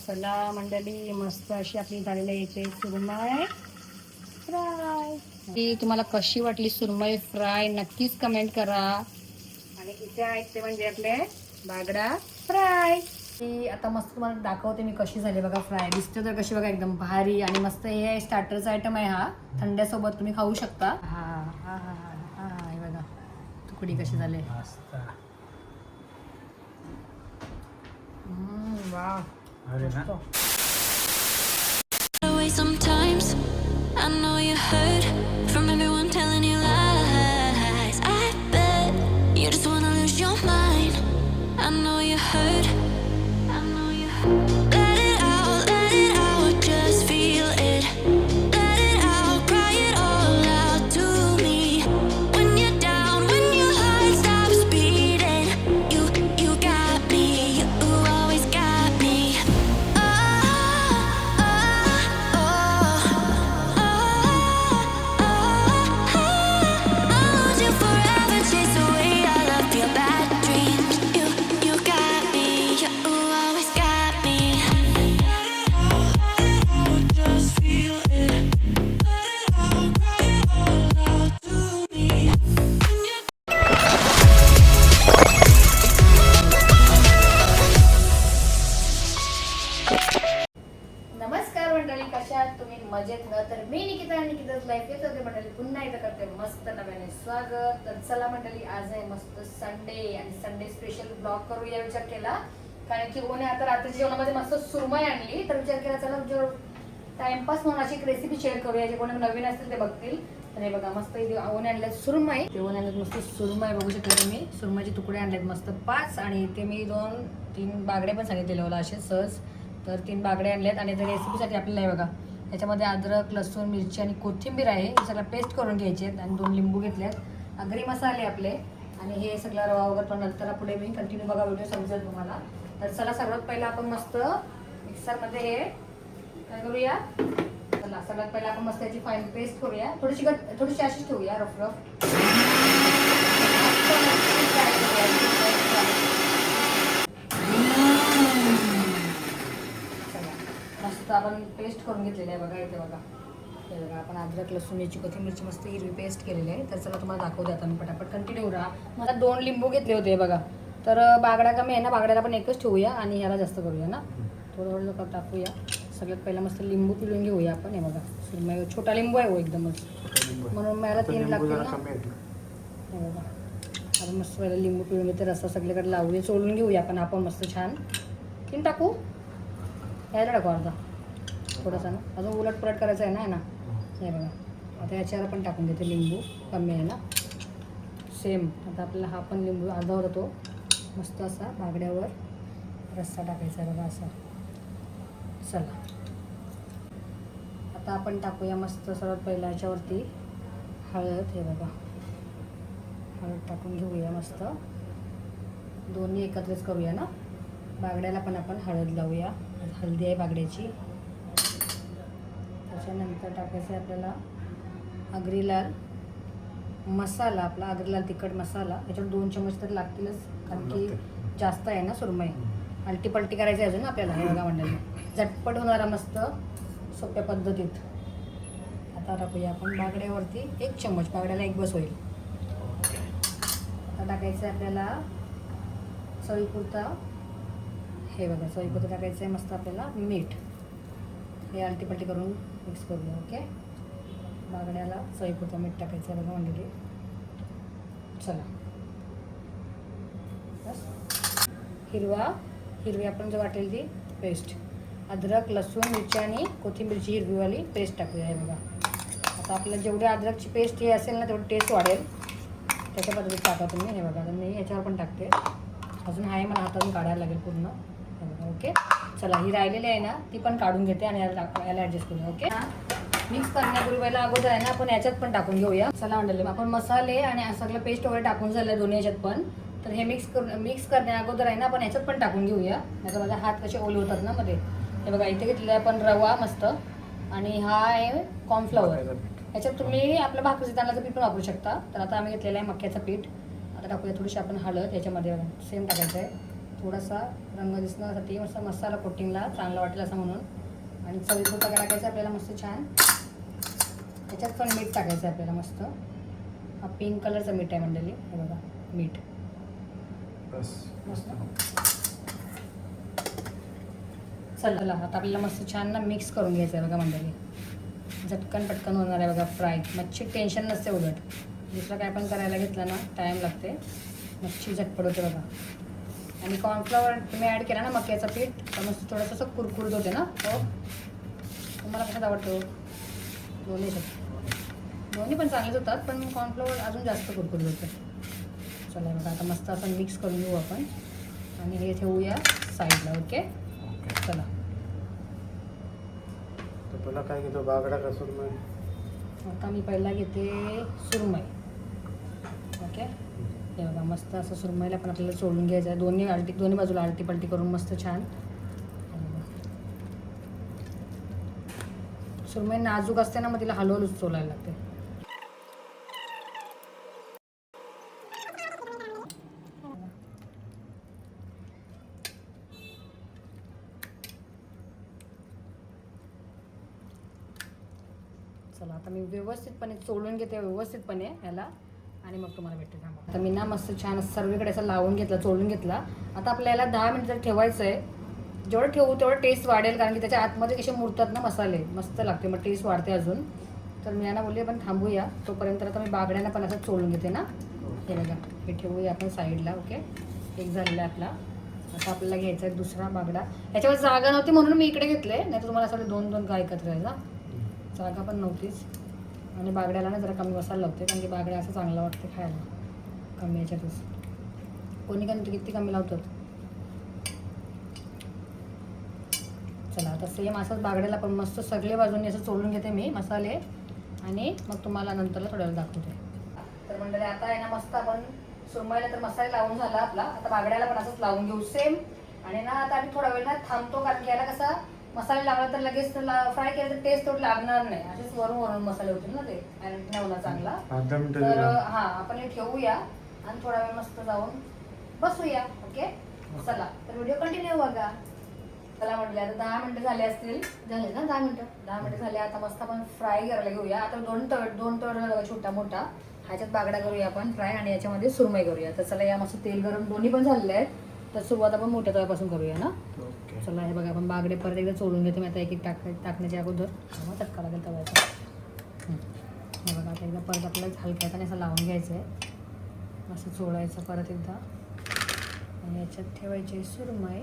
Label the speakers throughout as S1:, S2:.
S1: चला मंडळी, मस्त अशी आपली झालेली इथे सुरमई फ्राय. ती तुम्हाला कशी वाटली सुरमई फ्राय नक्कीच कमेंट करा. आणि इथे आहेत ते म्हणजे आपले बागडा फ्राय. ती आता मस्त तुम्हाला दाखवते मी कशी झाली बघा फ्राय. दिसते तर कशी बघा एकदम भारी आणि मस्त. हे स्टार्टरचा आयटम आहे हा, थंड्यासोबत तुम्ही खाऊ शकता. हा हा हा हा हा हे बघा तुकडी कशी झाली. Wow.
S2: Sometimes I know you heard from everyone telling you lies. I bet you just wanna lose your mind. I know you heard. I know you heard. Let it out, just feel it. Let it out, cry it all out to me. When you're down, when your heart stops beating, you got me. You always got me.
S1: नमस्कार मंडळी, कशा आहात तुम्ही? मजेत ना? तर मी निकिता आणि निकिताच life येत होते मंडळी, पुन्हा एकदा करते मस्त नव्याने स्वागत. तर चला मंडळी, आज आहे मस्त संडे आणि संडे स्पेशल ब्लॉग करूया विचार केला. कारण की कोणी आता रात्रीच्या जेवणामध्ये मस्त सुरमई आणली, तर विचार केला चला जो टाइमपास म्हणून अशी एक रेसिपी शेअर करूया. जे कोणी नवीन असतील ते बघतील. तर हे बघा मस्त इथे ओन आणल्यात सुरमई. ते ओन आणल्यात मस्त सुरमई, बघू शकता तुम्ही. सुरमईचे तुकडे आणलेत मस्त 5. आणि इथे मी 2-3 बागडे पण सांगितलेले मला असे सहज. तर 3 बागडे आणलेत. आणि त्या रेसिपीसाठी आपल्याला हे बघा याच्यामध्ये अद्रक, लसूण, मिरची आणि कोथिंबीर आहे. हे सगळं पेस्ट करून घ्यायचे आहेत. आणि 2 लिंबू घेतलेत. आगरी मसाले आपले. आणि हे सगळं रवा वगैरे पण नंतर पुढे मी कंटिन्यू बघा, व्हिडिओ समजेल तुम्हाला. तर चला सर्वात पहिला आपण मस्त मिक्सरमध्ये हे काय करूया. चला सगळ्यात पहिला आपण मस्त याची फाईन पेस्ट करूया. थोडीशी अशीच ठेवूया रफ रफ. मस्त आपण पेस्ट करून घेतलेली आहे बघा. इथे बघा हे बघा आपण अद्रक, लसूण, मिरची, कोथिंबीरची मस्त हिरवी पेस्ट केलेली आहे. तर चला तुम्हाला दाखवते आता मी पटापट. कंटिन्यू राहा. मला 2 लिंबू घेतले होते बघा. तर बागडा कमी आहे ना, बागड्याला आपण एकच ठेवूया आणि ह्याला जास्त करूया ना. थोडं थोडं टाकूया. सगळ्यात पहिला मस्त लिंबू पिळून घेऊया आपण. हे बघा सुरमई छोटा लिंबू आहे हो एकदमच, म्हणून मला 3 लागतील ना. हे बघा आपण मस्त पहिला लिंबू पिळून घेते. रस्सा सगळीकडे लावूया, चोळून घेऊया आपण मस्त छान. 3 टाकू, यायला टाकू अर्धा थोडासा ना, अजून उलट पलट करायचं आहे ना. हे बघा आता याच्यावर पण टाकून घेते लिंबू, कमी आहे ना सेम. आता आपल्याला हा पण लिंबू अर्धा होता तो मस्त असा बागड्यावर रस्सा टाकायचा आहे बघा असा. चला आता आपण टाकूया मस्त सर्वात पहिला याच्यावरती हळद. हे बघा हळद टाकून घेऊया मस्त. दोन्ही एकत्रच करूया ना. बागड्याला पण आपण हळद लावूया. हळदी आहे बागड्याची. त्याच्यानंतर टाकायचं आहे आपल्याला आगरी लाल मसाला. आपला आगरी लाल तिखट मसाला. याच्यावर 2 चमच तर लागतीलच, कारण की जास्त आहे ना सुरमई. आलटी पलटी करायची आहे अजून आपल्याला. हे बघा मंडळी झटपट होणारा मस्त सोप्या पद्धतीत. आता टाकूया आपण बागड्यावरती 1 चमच. बागड्याला 1 बस होईल. आता टाकायचं आहे आपल्याला चवीपुरता. हे बघा चवीपुरतं टाकायचं आहे मस्त आपल्याला मीठ. हे आलटी पलटी करून मिक्स करूया. ओके, बागड्याला चवीपुरतं मीठ टाकायचं आहे बघा मंडळी. चला बस. हिरवी आपण जो वाटेल ती पेस्ट, अद्रक, लसूण, मिरची आणि कोथिंबीरची हिरवीवाली पेस्ट टाकूया. हे बघा आता आपल्याला जेवढी अद्रकची पेस्ट हे असेल ना तेवढी टेस्ट वाढेल. त्याच्या पद्धतीत टाका तुम्ही. हे बघा आता मी याच्यावर पण टाकते. अजून आहे मला हातातून काढायला लागेल पूर्ण. हे बघा ओके. चला ही राहिलेली आहे ना ती पण काढून घेते आणि याला ॲडजस्ट करूया. ओके, मिक्स करण्यापूर्वी पहिला अगोदर आहे ना आपण याच्यात पण टाकून घेऊया. चला मंडळी आपण मसाले आणि सगळं पेस्ट वगैरे टाकून झालं दोन्ही याच्यात पण. तर हे मिक्स करण्या अगोदर आहे ना आपण याच्यात पण टाकून घेऊया. नाहीतर माझा हात कसे ओले होतात ना मध्ये. हे बघा इथे घेतलेला आपण रवा मस्त. आणि हा आहे कॉर्नफ्लॉवर. याच्यात तुम्ही आपलं भाकरीचं तांदळाचं पीठ पण वापरू शकता. तर आता आम्ही घेतलेलं आहे मक्याचं पीठ. आता टाकूया थोडीशी आपण हळद याच्यामध्ये. सेम टाकायचं आहे थोडासा रंग दिसण्यासाठी मस्त मसाला कोटिंगला चांगला वाटेल असं म्हणून. आणि चवीपुरता काय टाकायचं आपल्याला मस्त छान. त्याच्यात पण मीठ टाकायचं आपल्याला मस्त. हा पिंक कलरचा मीठ आहे मंडळी, हे बघा मीठ मस्त. चला आता आपल्याला मस्त छान ना मिक्स करून घ्यायचं आहे बघा मंडळी. झटकन पटकन होणार आहे बघा फ्राय. मच्छी टेन्शन नसते उलट. दुसरं काय पण करायला घेतलं ना टाईम लागते, मच्छी झटपट होते बघा. आणि कॉर्नफ्लॉवर तुम्ही ॲड केला ना मक्याचं पीठ तर मस्त थोडंसं असं कुरकुरीत होते ना. हो तुम्हाला कशात आवडतो? दोन्ही दोन्ही पण चांगलेच होतात, पण कॉर्नफ्लॉवर अजून जास्त कुरकुरीत होतं. चला बघा आता मस्त असं मिक्स करून घेऊ आपण आणि हे ठेवूया साईडला. ओके चला.
S3: पहिला काय घेतो? बागडा का सुरमई?
S1: आता मी पहिला घेते सुरमई. ओके हे बघा मस्त असं सुरमईला पण आपल्याला सोडून घ्यायचं आहे. दोन्ही बाजूला आलटी पलटी करून मस्त छान. सुरमई नाजूक असते ना, मग तिला हलवून सोलायला लागते. चला आता मी व्यवस्थितपणे चोळून घेते व्यवस्थितपणे याला आणि मग तुम्हाला भेटते. थांबा. आता मी ना मस्त छान सर्वीकडे असं लावून घेतला, चोळून घेतला. आता आपल्याला 10 मिनिटं ठेवायचं आहे. जेवढं ठेवू तेवढं टेस्ट वाढेल, कारण की त्याच्या आतमध्ये कसे मुरतात ना मसाले, मस्त लागते, मग टेस्ट वाढते अजून. तर मी यांना बोलली आपण थांबूया तोपर्यंत. आता मी बागड्यांना पण असं चोळून घेते ना. हे बघा हे ठेवूया आपण साईडला. ओके एक झालेला आहे आपला. आता आपल्याला घ्यायचा आहे दुसरा बागडा. याच्यावर जागा नव्हती म्हणून मी इकडे घेतले, नाही तर तुम्हाला असं 2-2 काय एकत्र आहे ना, जागा पण नव्हतीच. आणि बागड्याला ना जरा कमी मसाला लावते, कारण की बागड्या असं चांगलं वाटते खायला कमी याच्यातच. कोणी किती कमी लावतात. चला आता सेम असंच बागड्याला पण मस्त सगळे बाजूंनी असं चोळून घेते मी मसाले आणि मग तुम्हाला नंतरला थोड्या वेळ दाखवते. तर मंडळी आता आहे ना मस्त आपण सुरमईला तर मसाले लावून झाला आपला. आता बागड्याला पण असंच लावून घेऊ सेम. आणि ना आता आम्ही थोडा वेळ ना थांबतो, कारण की याला कसा मसाले लावला तर लगेच फ्राय केलं तर टेस्ट थोडी लागणार नाही. असेच वरून वरून मसाले होतील ना, ते मॅरिनेट नाही होणार चांगला. तर हां आपण हे ठेवूया आणि थोडा वेळ मस्त जाऊन बसूया. ओके चला तर व्हिडिओ कंटिन्यू बघा. चला म्हटलं आता 10 मिनिटं झाले असतील. झाले ना 10 मिनिटं झाले. आता मस्त आपण फ्राय करायला घेऊया. आता दोन तळ बघा छोटा मोठा. ह्याच्यात बागडा करूया आपण फ्राय आणि याच्यामध्ये सुरमई करूया. तर चला या मस्त तेल गरम दोन्ही पण झालेले आहेत. तर सुरुवात आपण मोठ्या तव्यापासून करूया ना. चला हे बघा आपण बागडे परत एकदा चोळून घेते मी आता. एक टाकण्याच्या अगोदर मग चटका लागेल तव्याचा. हे बघा आता एकदा परत आपल्याला हलक्याने असं लावून घ्यायचं आहे. असं चोळायचं परत एकदा आणि याच्यात ठेवायची सुरमई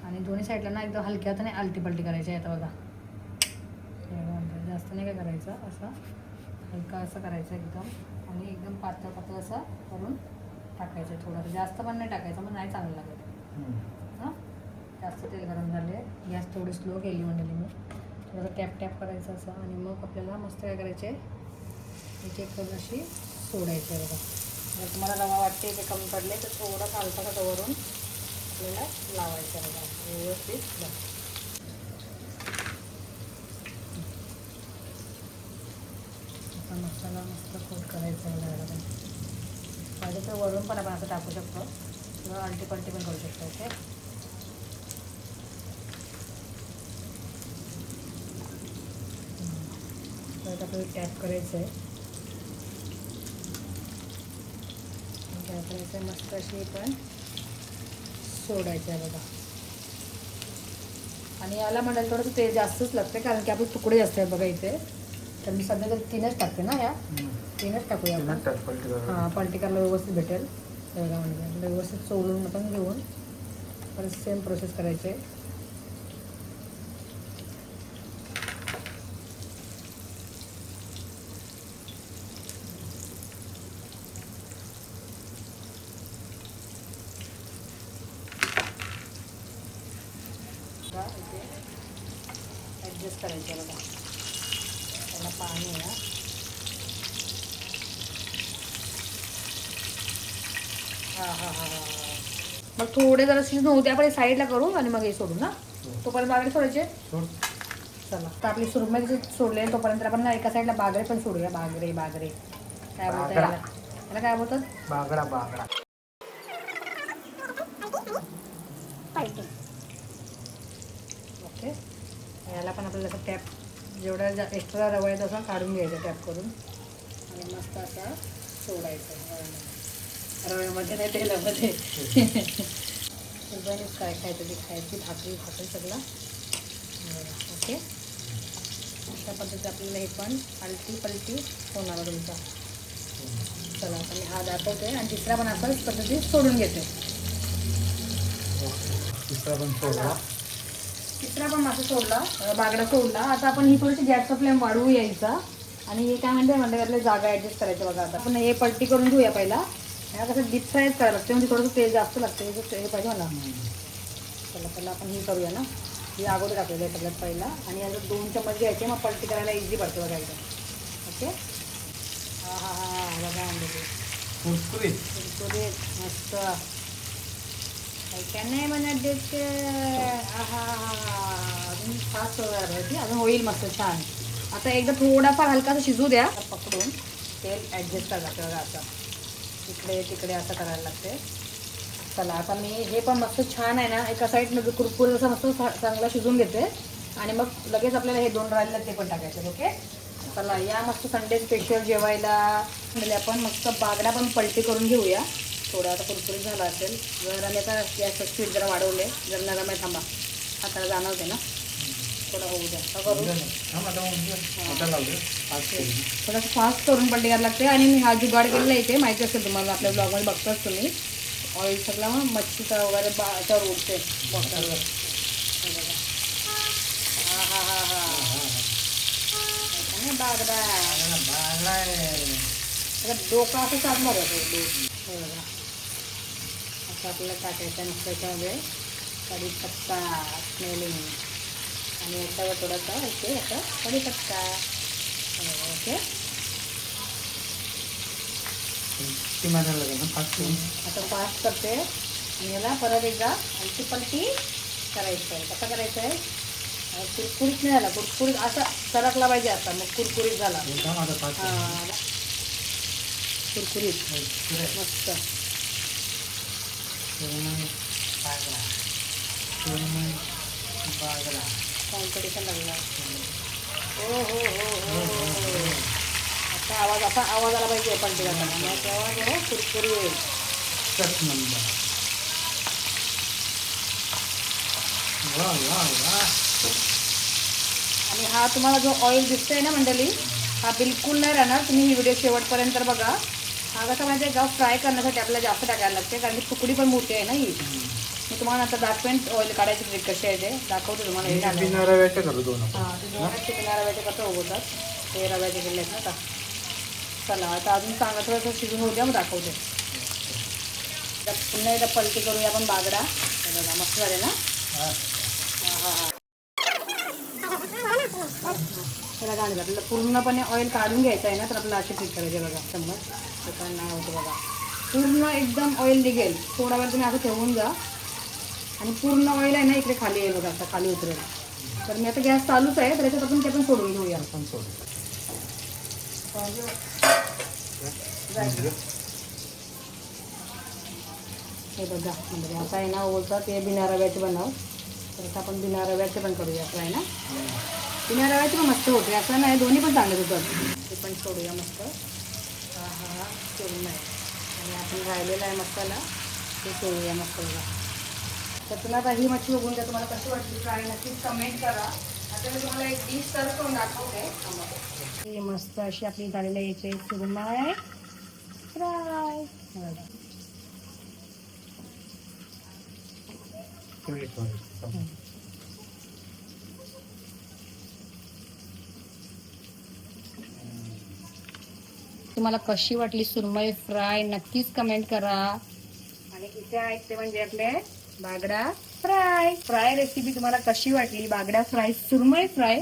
S1: आणि दोन्ही साईडला ना एकदम हलक्या हाताने आलटी पलटी करायची आहे. आता बघा जास्त नाही काय करायचं, असं हलका असं करायचं एकदम आणि एकदम पातळ असं करून टाकायचं. थोडंसं जास्त पण नाही टाकायचं, मग नाही चांगलं लागत. हां जास्त तेल गरम झाले. गॅस थोडी स्लो केली म्हणली मी. थोडंसं टॅप करायचं असं आणि मग आपल्याला मस्त काय करायचे एक एक करून अशी सोडायची आहे बघा. जर तुम्हाला रवा वाटते ते कमी पडले तर थोडा खालचा वरून आपल्याला लावायचं आहे बघा व्यवस्थित. आता मसाला मस्त कोट करायचा आहे. पाहिजे तर वरून पण आपण असं टाकू शकतो किंवा आलटी पलटी पण करू शकतो. ओके तर आपल्याला टॅप करायचं आहे. काय करायचं आहे मस्त अशी पण सोडायचं आहे बघा. आणि याला म्हणाल थोडंसं तेल जास्तच लागते, कारण की आपले तुकडे जास्त आहेत बघा इथे. तर मी सध्या तर 3च टाकते ना, या 3च टाकूया आपण. हां पलटी करायला व्यवस्थित भेटेल. बघा म्हणजे व्यवस्थित चोळून आपण घेऊन परत सेम प्रोसेस करायची आहे. इथे ॲडजस्ट करायचं बघा. त्याला पाणी आहे. हां मग थोडे जरा शिजून आपण साईडला करू आणि मग हे सोडू ना. तोपर्यंत बागडे सोडायचे. चला तर आपली सुरमई सोडले तोपर्यंत आपण ना एका साईडला बागडे पण सोडूया. बागडे काय बोलतात याला काय बोलतात?
S3: बागडा.
S1: पलटी. ओके, याला पण आपल्याला असं टॅप जेवढा एक्स्ट्रा रवा आहे तसा काढून घ्यायचा टॅप करून आणि मस्त असा सोडायचा रव्यामध्ये नाही तेलामध्ये. बरेच काय खायचं ते खायची भाकरी सगळं. ओके, अशा पद्धतीने आपल्याला हे पण पलटी होणार तुमचा. चला आता मी हा दाखवते आणि तिसरा पण असाच पद्धतीने सोडून घेते.
S3: तिसरा पण सोडला.
S1: तिसरा पण मासा सोडला, बागडा सोडला. आता आपण ही थोडीशी गॅसचा फ्लेम वाढवू यायचा आणि हे काय म्हणते आपल्या जागा ॲडजस्ट करायचं बघा. आता आपण हे पलटी करून घेऊया पहिला. ह्या कसं डीप फ्रायच करायला लागते म्हणजे थोडंसं तेल जास्त लागतं हे पाहिजे मला. चला पहिला आपण हे करूया ना, ही अगोदर टाकलेलं आहे सगळ्यात पहिला आणि याचं 2 चम्मच घ्यायचे मग पलटी करायला इझी पडते बघा एकदम. ओके, हा हा हा बघा आणलेली कुरकुरीत मस्त. काय नाही म्हणत देते. हा हा हा अजून फास्ट होती, अजून होईल मस्त छान. आता एकदा थोडाफार हलकासा शिजू द्या. पकडून तेल ॲडजस्ट करायला लागतं बघा. असं इकडे तिकडे असं करायला लागते. चला आता मी हे पण मस्त छान आहे ना, एका साईडनं कुरकुरीत असं मस्त चांगला शिजून घेते आणि मग लगेच आपल्याला हे 2 राहिलेलं ते पण टाकायचं. ओके, चला या मस्त संडे स्पेशल जेवायला म्हणजे आपण मस्त बागडा पण पलटी करून घेऊया. थोडा आता कुरकुरीत झाला असेल. जर आम्ही आता गॅसचं स्पीड जरा वाढवले, जर नरम आहे थांबा हाताला जाणवते ना, थोडं होऊ द्या करू. थोडंसं फास्ट करून पलटी करायला लागते. आणि मी हा जुगाड केलेला इथे माहिती असेल तुम्हाला, आपल्या ब्लॉगमध्ये बघताच तुम्ही. ऑइल सगळा मग मच्छीचा वगैरे याच्यावर उडते बॉक्सरवर. हा हा हा हा बागडा डोका असं चालणार आहे. असं आपल्याला टाकायचं आणि त्याच्यामध्ये कढीपत्ता स्मेलिंग आणि याच्यावर थोडासा इथे असं कढीपत्ता. ओके, आता फास्ट करते आणि याला परत एकदा आणखी पलटी करायचं आहे. कसं करायचं आहे, कुरकुरीत नाही झाला, कुरकुरीत असा सरकला पाहिजे. आता मग कुरकुरीत झाला. हां कुरकुरीत मस्त. कॉम्पिटिशन लागला. हो हो हो हो, असा आवाज आला पाहिजे पलटी करताना, तेव्हा थोडं कुरकुरी होईल. आणि हा तुम्हाला जो ऑइल दिसतोय ना मंडळी, हा बिलकुल नाही राहणार. तुम्ही ही व्हिडिओ शेवटपर्यंत बघा. हा कसा माहिती आहे का, फ्राय करण्यासाठी आपल्याला जास्त टाकायला लागते कारण की तुकडी पण मोठी आहे ना ही. मी तुम्हाला आता दाखवेन ऑइल काढायची ट्रिक कशी आहे ते दाखवते तुम्हाला.
S3: बिना रव्याचे करू दोन.
S1: हां ते दोनच बिना रव्याचे कसं होतात ते रव्याचे केले आहेत ना आता. चला आता अजून चांगलं थोडंसं शिजून होऊ द्या मग दाखवते. पुन्हा एकदा पलटी करूया आपण बागडा. बघा मस्त झाले ना. हां हां हां त्याला गाणं आपल्याला पूर्णपणे ऑइल काढून घ्यायचं आहे ना, तर आपल्याला अशी ट्रिक करायची बघा. चम्मच त्याच्यानं नाही होतं बघा. पूर्ण एकदम ऑइल निघेल. थोडा वेळ तुम्ही असं ठेवून जा आणि पूर्ण ऑइल आहे ना इकडे खाली येईल बघा, आता खाली उतरेल. तर मी आता गॅस चालूच आहे, तर याच्यात आपण ते पण सोडून घेऊया.
S3: आपण सोडू.
S1: हे बघा म्हणजे आता आहे ना बोलतात ते बिना रव्याचे बनव, तर आता आपण बिना रव्याचे पण करूया. असं आहे ना, बिना रव्याचे पण मस्त होते. असं नाही, दोन्ही पण चांगले होतात. ते पण सोडूया मस्त. हा हा हा सोडून नाही आणि आपण राहिलेला आहे मसाला ते सोडूया मस्त बघा. तर तुम्हाला आता ही मच्छी बघून द्या, तुम्हाला कशी वाटली फ्राय नक्कीच कमेंट करा. आता मी तुम्हाला एक डिश सर्व करून दाखवते. ही मस्त अशी आपली झालेली यायची सुरमई फ्राय. तुम्हाला कशी वाटली सुरमई फ्राय नक्कीच कमेंट करा. आणि इथे आहेत ते म्हणजे आपले बागडा फ्राय रेसिपी तुम्हाला कशी वाटली, बागडा फ्राय सुरमई फ्राय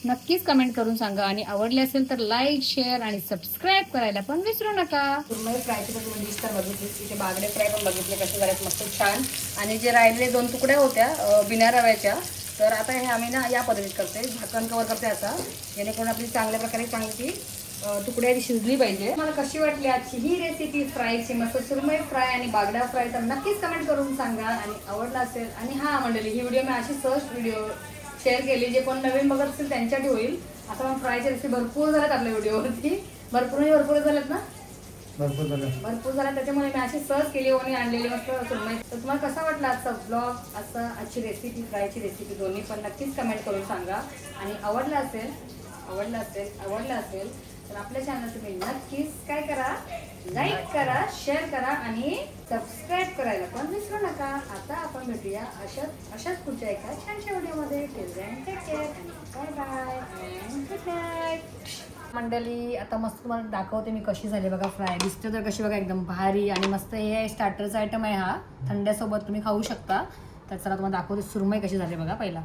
S1: नक्कीच कमेंट करून सांगा. आणि आवडले असेल तर लाईक शेअर आणि सबस्क्राईब करायला पण विसरू नका. सुरमई फ्रायची पण तुम्ही डिश तर बघितली, तिथे बागडे फ्राय पण बघितले कसे झालेत मस्त छान. आणि जे राहिलेले 2 तुकड्या होत्या बिना रव्याच्या, तर आता हे आम्ही ना या पद्धतीत करते, झाकण कवर करते असा, जेणेकरून आपली चांगल्या प्रकारे चांगली तुकड्या ती शिजली पाहिजे. मला कशी वाटली आजची ही रेसिपी फ्रायची, मस्त सुरमई फ्राय आणि बागडा फ्राय, तर नक्कीच कमेंट करून सांगा आणि आवडला असेल. आणि हा मंडळी, ही व्हिडिओ मी अशी सहज व्हिडिओ शेअर केली, जे कोण नवीन बघत असेल त्यांच्यासाठी होईल. आता मग फ्रायच्या रेसिपी भरपूर झाल्यात आपल्या व्हिडिओवरती, भरपूर झाल्यात ना, भरपूर झाला, त्याच्यामुळे मी अशी सर्च केली आणि आणलेली मस्त सुरमई. तर तुम्हाला कसा वाटला आजचा ब्लॉग, असं आजची रेसिपी, फ्रायची रेसिपी दोन्ही पण नक्कीच कमेंट करून सांगा. आणि आवडला असेल तर आपल्या चॅनल तुम्ही नक्कीच काय करा, लाईक करा, शेअर करा आणि सबस्क्राईब करायला पण विसरू नका. आता आपण भेटूया अशाच पुढच्या एका छानशा व्हिडिओमध्ये. Bye bye and good night मंडळी. आता मस्त तुम्हाला दाखवते मी कशी झाली बघा फ्राय. दिसते तर कशी बघा, एकदम भारी आणि मस्त. हे स्टार्टरचा आयटम आहे हा, थंड्यासोबत तुम्ही खाऊ शकता. तर चला तुम्हाला दाखवते सुरमई कशी झाली बघा पहिला.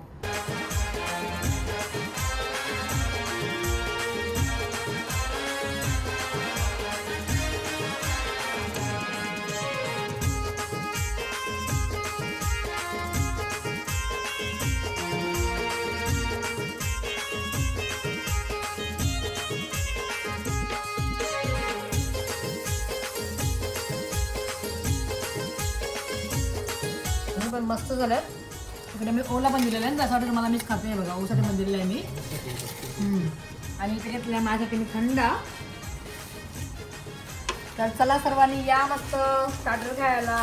S1: पण मस्त झाल्यात. इकडे मी ओला पण दिलेला आहे, त्यासाठी तुम्हाला मीच खाते बघा. ओसाठी पण दिलेला आहे मी. आणि इकडे घेतला माझ्यासाठी मी थंडा. तर चला सर्वांनी या मस्त स्टार्टर खायला.